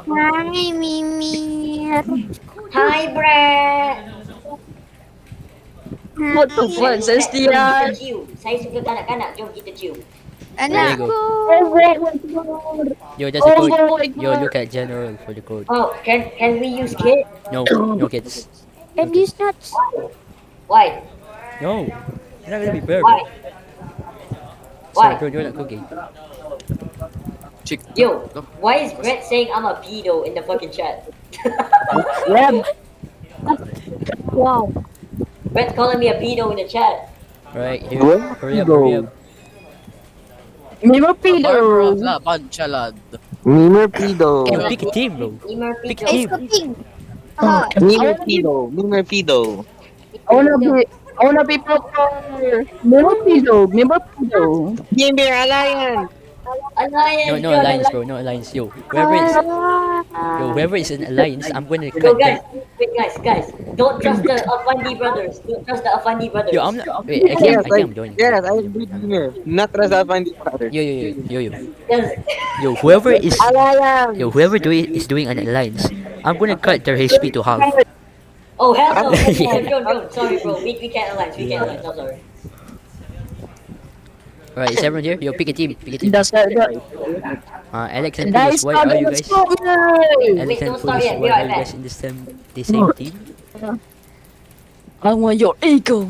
Hi, Mimir. Hi, Brad. What the fuck, Jom kita Sebastian? cium. Saya suka kanak-kanak. Jom kita cium. Oh, there you go. Anakku. Oh my god. Yo, that's a Oh code. my Yo, god. look at general for the code. Oh, can we use kid? No, no kids. No And these kids. nuts. Why? No, you're not gonna be fair, Why? bro. Sorry, Why? bro, you're not cooking. Chick. Yo, why is Brett saying I'm a pedo in the fucking chat? Yeah. Wow. Brett's calling me a pedo in the chat. Right here. What? Hurry up, hurry up. Mimo Barbara of Pido. Laban, Chalad. Mimer Pido. Yo, pick a team, bro. Emer Pick a pedo. team. Cooking. Ah, Mimer Pido. Mimer Pido. I wanna be proper. Mimo Pido. Mimo Pido. Mimer Alliance. Alliance. No God, alliance, bro. No alliance. Yo, whoever is in alliance, I'm gonna Yo, cut guys, them. wait, guys, don't trust the Afandi brothers. Don't trust the Afandi brothers. Yo, I'm not. Wait, I Yes, can't join. yes, I agree with Mimer. Not trust Alpandi brother. Yo. Yes. Yo, whoever is Alliance. is doing an alliance, I'm gonna cut their HP to half. Oh, hell no. Yeah. Don't. Sorry, bro. We can't alliance. We can't alliance. I'm sorry. Alright, is everyone here? Yo, pick a team. Pick a team. That's that. Alex and Nice. Chris, why are you guys? Stop me. Alex Wait, and don't start Chris, yet. Be why right are you back. guys in the same team? I want your ego.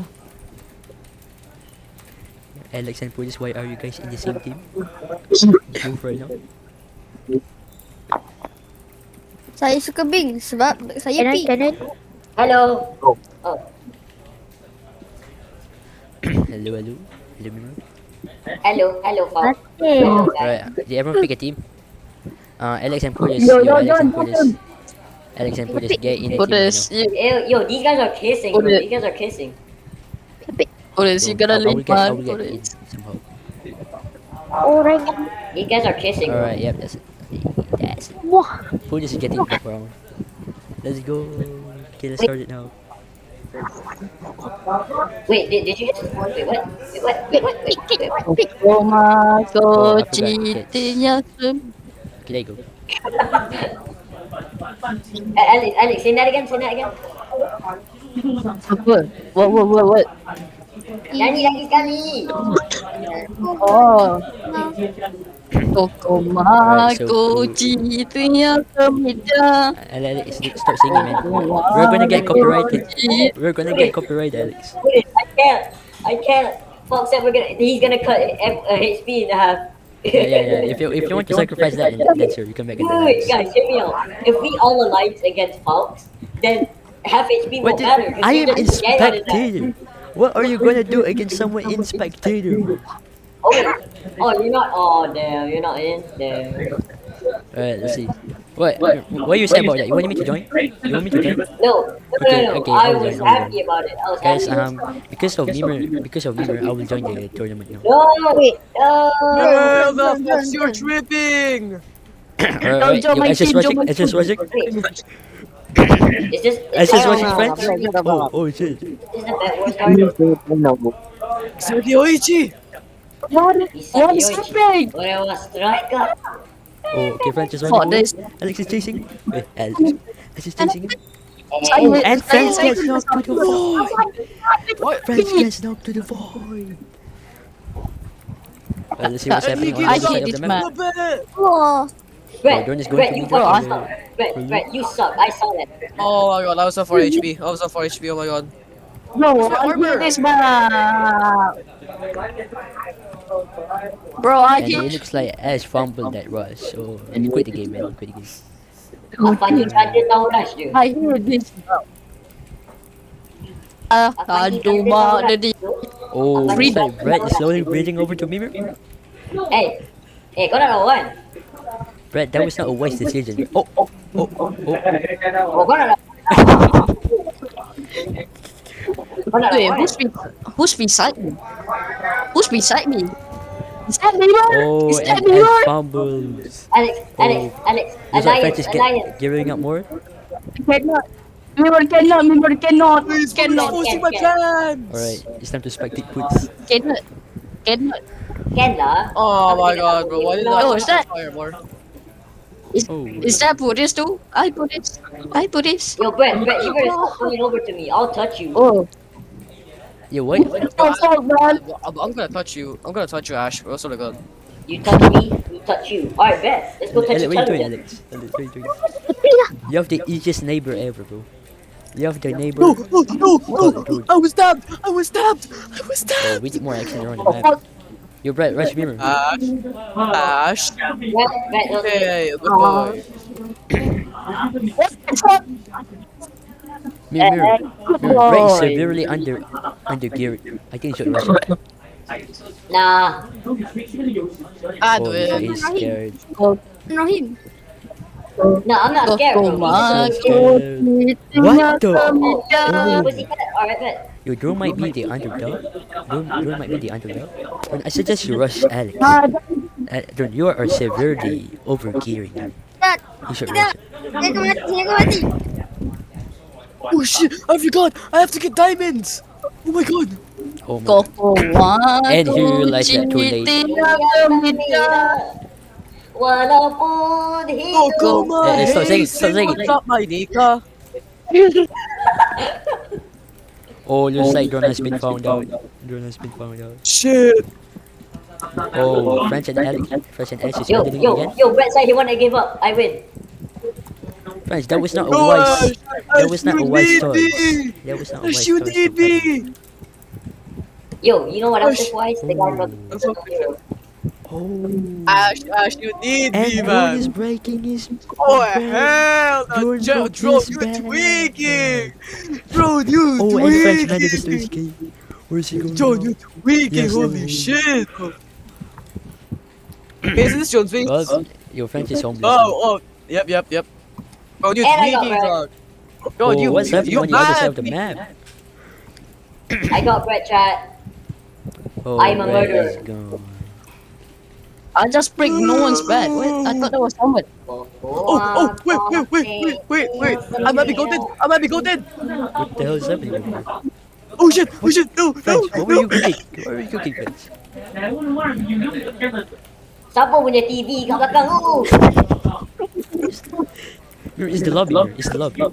Alex and Police, why are you guys in the same team? Move right now. saya suka Bing sebab saya P. Hello. Oh. Oh. Hello, Mimo. Hello, Fab. Okay. Hello, guys. Alright, did everyone pick a team? Alex and Police, Yo, Alex and yo, Police. Alex and Police, get in a team right Police, Yo, these guys are kissing, bro. These guys are kissing. Police, you now. gotta I will leave, get, I man. will get in Police. somehow. These guys are kissing, bro. Alright, yep, that's it. Police is getting back around. Let's go. Okay, let's start it now. Wait, did you just... Wait, what? Wait. Roma Oh, I ko forgot. citinya sem. Okay, there you go. Alex, say that again. Apa? What? Nyanyi lagi sekali. Oh. Toko Alright, so ko citinya semida. Alex, start singing, man. We're gonna get copyrighted. We're gonna get copyrighted, Alex. Wait, I can't. Fox said he's gonna cut HP in half. Yeah. If you want to sacrifice that, then sure, you can make it. Wait, guys, hear me out. If we all alliance against Fox, then half HP What won't did, matter. 'cause I we am in just get out of that. spectator. What are you gonna do against someone in spectator? Oh, you're not. Oh, damn, you're not in there. Alright, let's see. What you say about that? You want me to join? You want me to join? No. Okay, I I'll was join, happy about it. I was Guys, happy. because of Mimer, I will join the tournament now. No, wait. Girl, the fuck you're tripping? Alright, yo, I just watching. Is this? I just watching no, friends. no. Oh shit. Is the bad word card? Sergioichi! He's What is Yoichi. happening? Where was striker? Oh, okay, friends, just For watching. this. Alex is chasing. Wait, Alex is chasing. Saya- And friends saya- gets knocked to the void. Friends gets knocked to the void. Well, let's see what's happening on the I other side hate of this the map. man. Oh, Brett, Don't just go Brett, to you me, fucking bro. suck. Brett, you suck. I saw that. Oh my god, I was on 4 HP. I was on 4 HP, oh my god. Bro, my I armor? hate this man. Bro, I And it hate. looks like Ash fumbled that rush, so quit the game, man. Quit the game. Apa ni ada tahu rush je? I hate this. Aduh, mak dia di. Oh, looks like Brett is slowly breathing over to Mimer. Hey, kau nak lawan? Brett, that was not a wise decision. Oh. Oh, kau nak lawan? Kau nak Wait, lawan? who's beside me? Who's beside me? Is that Neymar? Oh, Is that and Ash Neymar? fumbles. Alex, Looks like French Alliance, is Alliance. giving up more. Cannot. Neymar cannot. Please, Cannot. boosting my chance! Alright, it's time to spectate puts. Cannot. Can lah. Oh my god, bro, why did I Oh, is that- fire more? Oh. Is that Buddhist too? I Buddhist. I Buddhist. Yo, Brett, you better stop coming over to me. I'll touch you. Oh, Yo, what? oh, fuck, man. I'm gonna touch you. I'm gonna touch you, Ash. What's the god? You touch me, we touch you. Alright, bet. Let's go touch Alex, each what are you other. doing, then. Alex? Alex, what are you doing? You have the easiest neighbor ever, bro. You have the neighbor. No, no, no, no! Dude. I was stabbed! I was stabbed! I was Oh, stabbed! we need more action around the Oh, map. fuck. Yo, Brett, rush mirror. Ash. Brett, don't Hey, good boy. What the fuck? Mirror. Good Brett is boy. severely under geared. I think you should rush him. Nah. I Oh, do it. he's scared. Rahim. No, I'm not scared, bro. So scared. What the? Pussycat. Alright, bet. Yo, Drew might be the underdog. Drew might be the underdog. And I suggest you rush Alex. Drew, you are severely overgearing. Dad, You should rush it. saya akan mati, saya akan mati. Oh shit! I forgot! I have to get diamonds! Oh my god! Oh my Go god. for one. And he realized that too late. Walaupun Oh, hidup. come on! Stop saying it, stop saying it. What's up, my Nika? Oh, looks like Drone has been found out. Drone has been found out. Shit! Oh, French and Alex is Yo, battling yo, again. yo, Brett said he wanna give up. I win. French, that was not a No, wise. Ash, That was not a you wise need choice. me. That was not a Ash, wise you choice. need me! Yo, you know what else is wise? The guy from Oh. Ash, you need And me, Drone is man! breaking his. Oh, back. hell no! Drone broke Drone, his you're back. tweaking! Drone, you Oh, and French managed to tweaking! escape. Where's he going? Drone, now? you tweaking! Yes, Holy yes. shit! Is this Jones face? Well, your French is homeless. Oh, yep. Oh, you And I got tweaking, Brett. dog. Oh, Yo, what's happening you on the other side mad? of the map? I got Brett, chat. Oh, I'm a Red murderer. is gone. I just break no one's bed. Wait, I thought that was someone. Oh, wait. I might be goated. What the hell is happening? Over there? Oh shit, no, French, what were you cooking? What were you cooking, French? Siapa punya TV kat belakang tu? Here is the lobby. Here is the lobby. the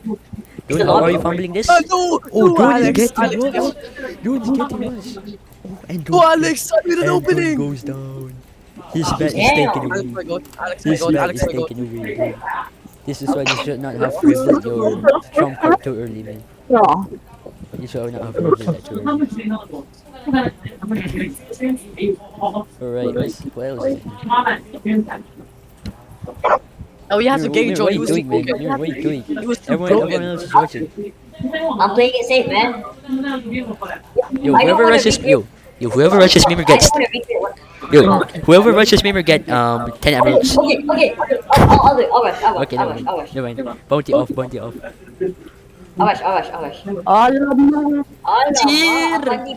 Drone, how are lobby. you fumbling this? no, Oh, no, Drone is Alex, getting Alex, rushed. Drone is getting rushed. Oh, and Oh, Drone, Alex, stop with an and Drone opening. goes down. His bat is Damn. taken Alex, away. my god, Alex, my His god, bat Alex, is my god. taken away. This is why you should not have revealed your trump card too early, man. Yeah. You should not have revealed that too early. Alright, what else is there? Oh, we have to Mirror, get what are Joe. He you was doing, man? broken. Mirror, what are you doing? He was too Everyone broken. else is watching. I'm playing it safe, man. Yo, I don't whoever wanna rushes, be- yo, whoever rushes Mimir I gets, don't wanna recreate what. yo, whoever rushes Mimir get 10 emeralds. Okay. I'll do it. I'll rush. Okay, never mind. Never mind. Bounty off, bounty off. I'll rush. Allah.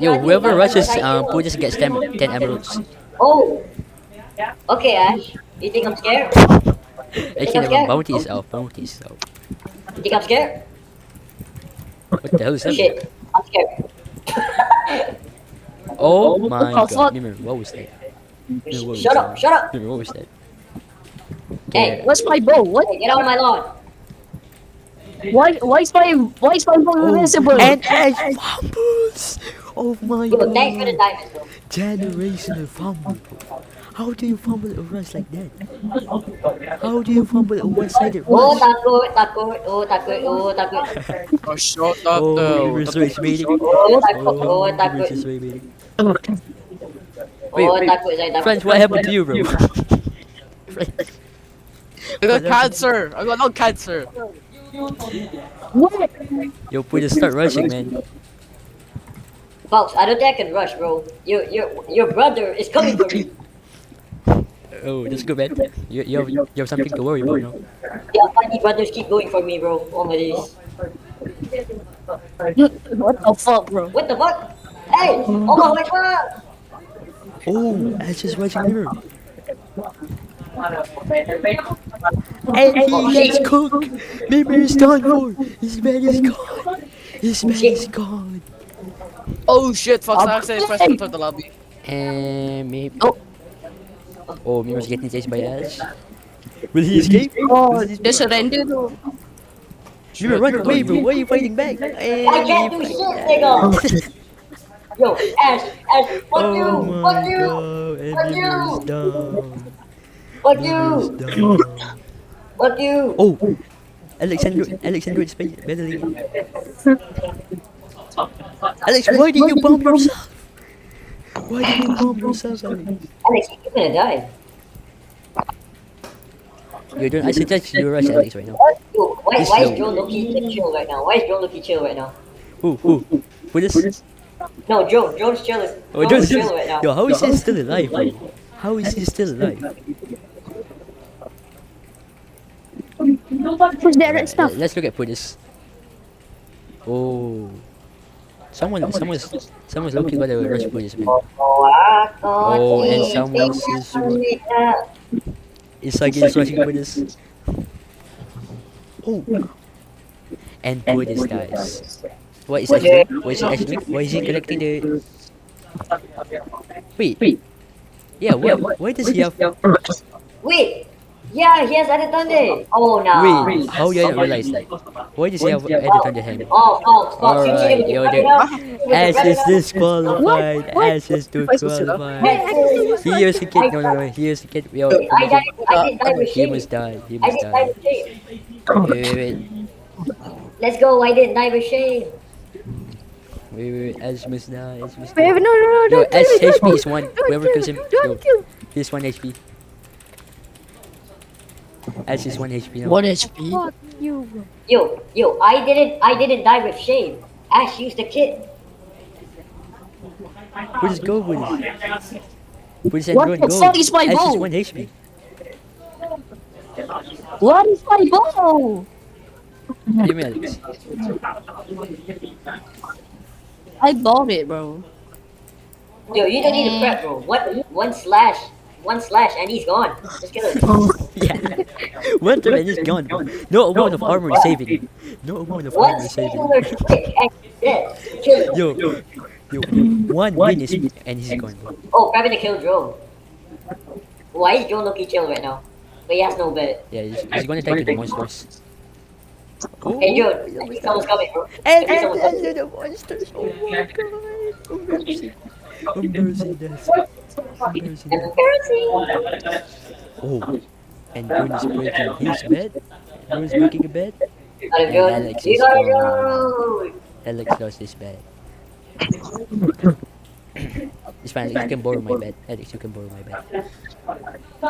Yo, whoever rushes Pujas gets 10 emeralds. Oh. Okay, Ash. You think I'm scared? Actually, never mind. Bounty is off. Bounty is off. You think I'm scared? What the hell is that? Shit. I'm scared. Oh my the fuck? god. Mimir, what was that? Mimir, what was Shut that? up. Mimir, what was that? Hey, Where's my bow? What? hey, get out of my lawn. Why is my bow invisible? And Ash fumbles! Oh my Yo, thanks for the god. diamonds, bro. Generational fumble. How do you fumble a rush like that? How do you fumble a one-sided Oh, rush? takut. Oh, shut up, Oh, though. Mimir's race waiting. Oh, takut. Oh, Oh, Mimir's takut. is way waiting. Oh, Wait. takut, saya takut. Friends, what happened to you, bro? Friends. I got cancer. I got no cancer. Yo, Pujas, start rushing, man. Folks, I don't think I can rush, bro. Your brother is coming for me. Oh, that's good, man. You have something to worry about now. Yeah, funny brothers keep going for me, bro. Oh my days. What the fuck, bro? What the fuck? Hey! Oh my god! Oh, Ash is rushing Mimir. And he gets cooked. Mimir is done for. His man is gone. His man is gone. Oh shit, fuck, I accidentally pressed enter the lobby. And maybe. Oh, Mimir's getting chased by Ash. Will he escape? Oh, they surrender though. Mirror, run away, bro. Why are you fighting back? I can't do shit, nigga. Yo, Ash, fuck Oh you, fuck my you, god, and fuck Mirror is you, down. fuck Mirror is you, down. fuck you. Oh, Alexander is battling. Alex, why did you bomb yourself? Why did you bomb yourself, Alex? Alex, you're gonna die. I suggest you rush Alex right now. Yo, why He's is slow. Joe Loki chill right now? Why is Joe Loki chill right now? Who? For this? No, Joe's chill is Oh, Joe's chill right now. Yo, how is he still alive, bro? How is he still alive? Who's there and stuff? Let's look at Pudis. Oh. Someone's looking for the rush Pudis, man. Oh, and someone's Isagi is rushing Pudis. Oh. And Pudis dies. What is Ash doing? What is Ash doing? Why is he collecting the... Wait. Yeah, why does he have... Wait, yeah, he has Added Thunder. Oh no. Wait, how did I not realize that? Why does he have Edit on the hand? Oh, Fox, you cheated Alright, with yo, the dude. Ash is disqualified. Ash is disqualified. He is a kid. No. He is a kid. Yo, I didn't die with he shame. must die. He I must didn't die die. with shame. Wait. Let's go, I didn't die with shame. Wait. Ash must die. Ash must Wait, die. no, Yo, don't Ash kill me, HP don't is 1. don't Whoever kill kills him, me, don't yo, kill me. he's 1 HP. Ash is 1 HP now. 1 HP. Fuck you, bro. Yo, I didn't die with shame. Ash used the kit. Please go with it. Please What everyone the go. fuck is my Ash is bow? 1 HP. What is my bow? Give me Alex. I bought it, bro. Yo, you don't need to prep, bro. One slash, and he's gone. Just kill him. Yeah. One turn and he's gone. No amount of armor is saving. No amount of One armor is saving. singular kick and he's dead. Kill him. Yo, one win is and he's gone. Bro. Oh, grabbing the kill drone. Why is Joe Loki chill right now? But he has no bet. Yeah, he's gonna take to the monsters. Oh, Hey Joe, I think someone's coming, bro. and someone's coming. the monsters. Oh my god. Oh mercy. Oh mercy, death. Oh mercy, death. Embarrassing. Oh, and June is breaking his bed. June is breaking a bed. Got him, Joe. Alex You is got it, gone. Joe. Alex lost his bed. It's fine, Alex, you can borrow my bed. Alex, you can borrow my bed.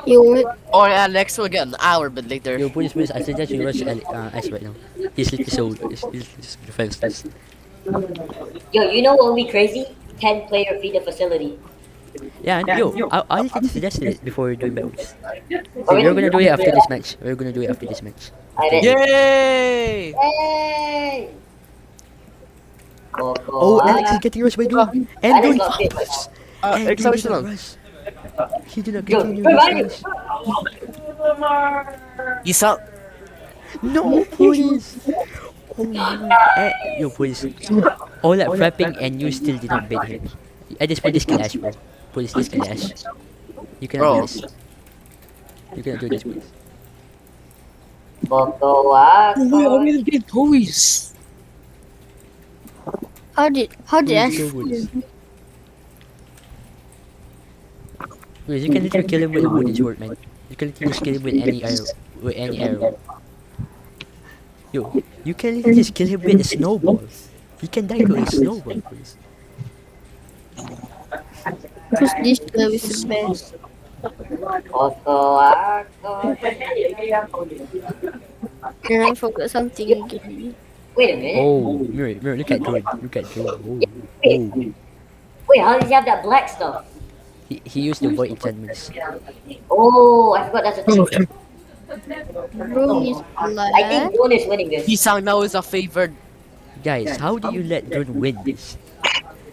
You Or Alex will get an hour bit later. Yo, please, I suggest you rush Ash right now. He's defenseless. Yo, you know what would be crazy? 10-player feeder facility. Yeah, and yo, I suggested it before doing battles. Oh, We're really? gonna do it after this match. We're gonna do it after this match. I bet. Yay! Hey! Oh, Alex is getting rushed by Doom. And Alex Doom got hit. rush. Uh, And Doom did excellent. not rush. He did not Yo, continue revive his rush. He's out. No, please. Oh, no. Yo, please. All that prepping and you still did not beat him. At this point, this kill Ash, bro. Please, this kill Ash. You cannot do Bro. this. You cannot do this, please. Boko We Wako. already get toys. how did Ash? Please go with this. Please, you can literally kill him with a wooden sword, man. You can literally just kill him with any arrow. With any arrow. Yo, you can literally just kill him with a snowball. He can die with a snowball, please. Who's this guy with the best? Boko Wako. And I forgot something again. Wait a minute. Oh, mirror, look at Jordan. Look at Jordan. Wait. Wait, how does he have that black stuff? He used the void enchantments. Oh, I forgot that's a thing. Bro, he's I black. think Joan is winning this. Isang now is a favored. Guys, how do you let Jordan win this?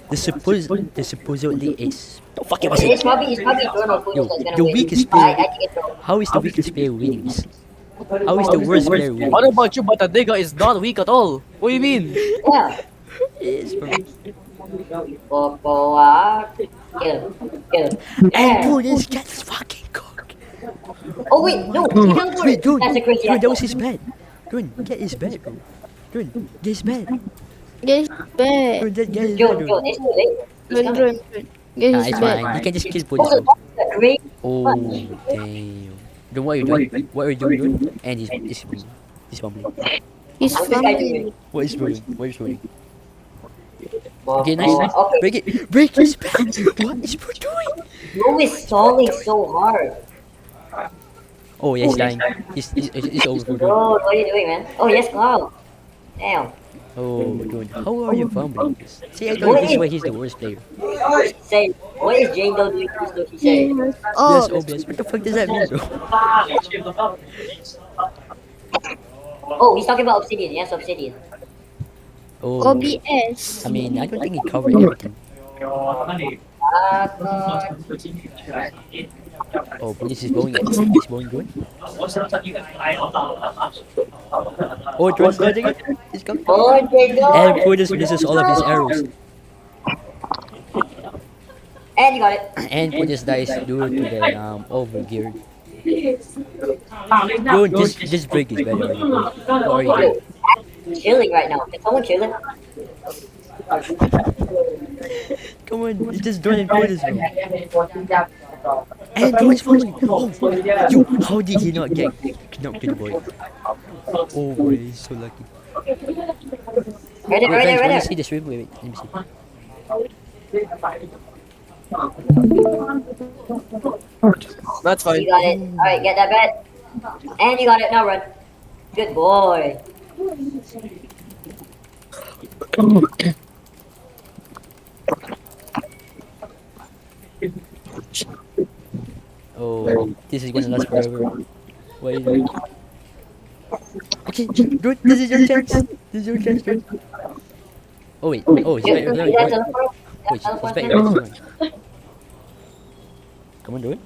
The supposedly is. Oh, fuck it, was It's it? probably Joan or Funes Yo, that's gonna the win. weakest I player. think it's Joan. How is the weakest player winning this? How is the worst player winning? What about you? But Adega is not weak at all. What do you mean? Yeah. Yes, bro. Boko Wako. Kill him. And Jordan's gets fucking cooked. Oh wait, no, he teleported. Wait, Drone, That's a crazy Drone, that was asshole. his bed. Drone, get his bed, bro. Drone, get his bed. Get his bed. Drone, get his Joe, bed, Joe, Drone. it's too late. He's Run, coming. run, run. Get Ah, his it's bed. fine. You can just kill Oh, police. the great. Oh, damn. Drone, what are you doing? What are you doing, Drone? And he's fumbling. He's What's this guy fumbling. doing? What is rolling? What is rolling? Oh, Okay, nice. okay. Break it. Break his back. What is bro doing? Joe is stalling so hard. Oh, yeah, he's dying. He's over, bro. Bro, what are you doing, man? Oh, yes, Cloud. Damn. Oh, dude, how are you fumbling this? See, I told you this is why he's the worst player. Say, what is Jane doing this, Loki say? Oh, Yes, OBS. What the fuck does that mean, bro? Oh, he's talking about Obsidian. Yes, Obsidian. Oh, OBS. I mean, I don't think he covered everything. God. Oh, police is blowing it. He's blowing good. Oh, Drone's dodging it. He's coming. Oh, Jane, no. And Prudence misses all of his arrows. And you got it. And Prudence dies due to the overgeared. Don't just break his bed already. What are you doing? Chilling right now. Can someone chill it? Come on, it's just Drone and Prudence, bro. And Drone is falling. Oh, yo, how did he not get knocked to the boy? Oh, boy, he's so lucky. Right there, Wait, right there, guys, right wanna there. see the stream? Wait, let me see. That's You fine. got it. Alright, get that bet. And you got it. Now run. Good boy. Oh, this is gonna last forever. What are you doing? Okay, Drone, this is your chance. This is your chance, Drone. Oh wait, oh, he's You back. see that teleport? Wait, That he's back. teleport? Come on, do it.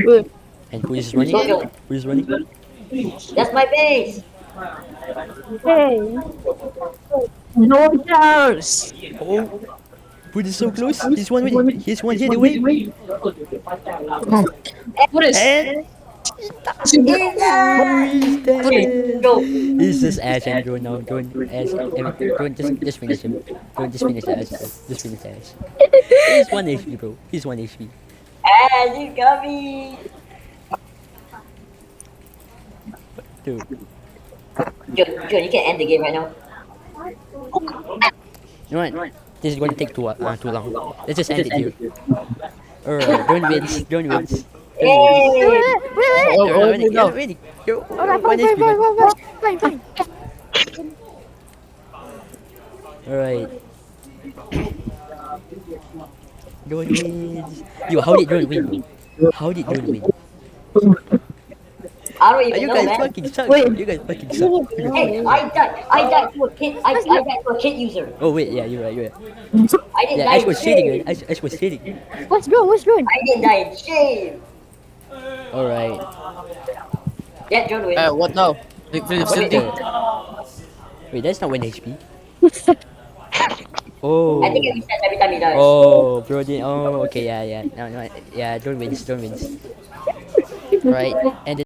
Good. And Prudence is running. Go, go. Prudence is running. That's my base. Soldiers! Oh, Prudence is so close. He's one way. He's one hit away. What is And he's dead. Go. He's just Ash and Drone now. Drone, Ash, Drone, just finish him. Drone, just finish the Ash. Just finish the Ash. He's 1 HP, bro. He's 1 HP. And he's coming. Dude. Joe, you can end the game right now. You know what? This is going to take too long. Let's just end it here. Alright, Drone wins. Drone wins. Yay! You're winning. You're winning. You're 1 HP. Fine. Alright. Drone wins. Yo, how did Drone win? How did Drone win? I don't You even know, guys man. fucking suck. You guys fucking suck. Hey, I died to a kid. I died to a kid user. Oh wait, yeah, you're right. I didn't Yeah, die Ash in was cheating, shame. man. Ash was cheating. What's good? I didn't die in shame. Alright. Yeah, John wins. What now? Wait, Wait, that's not 1 HP. Oh. I think it resets every time he dies. Oh, bro. Oh, okay, yeah. No, yeah. Drone wins. Right, and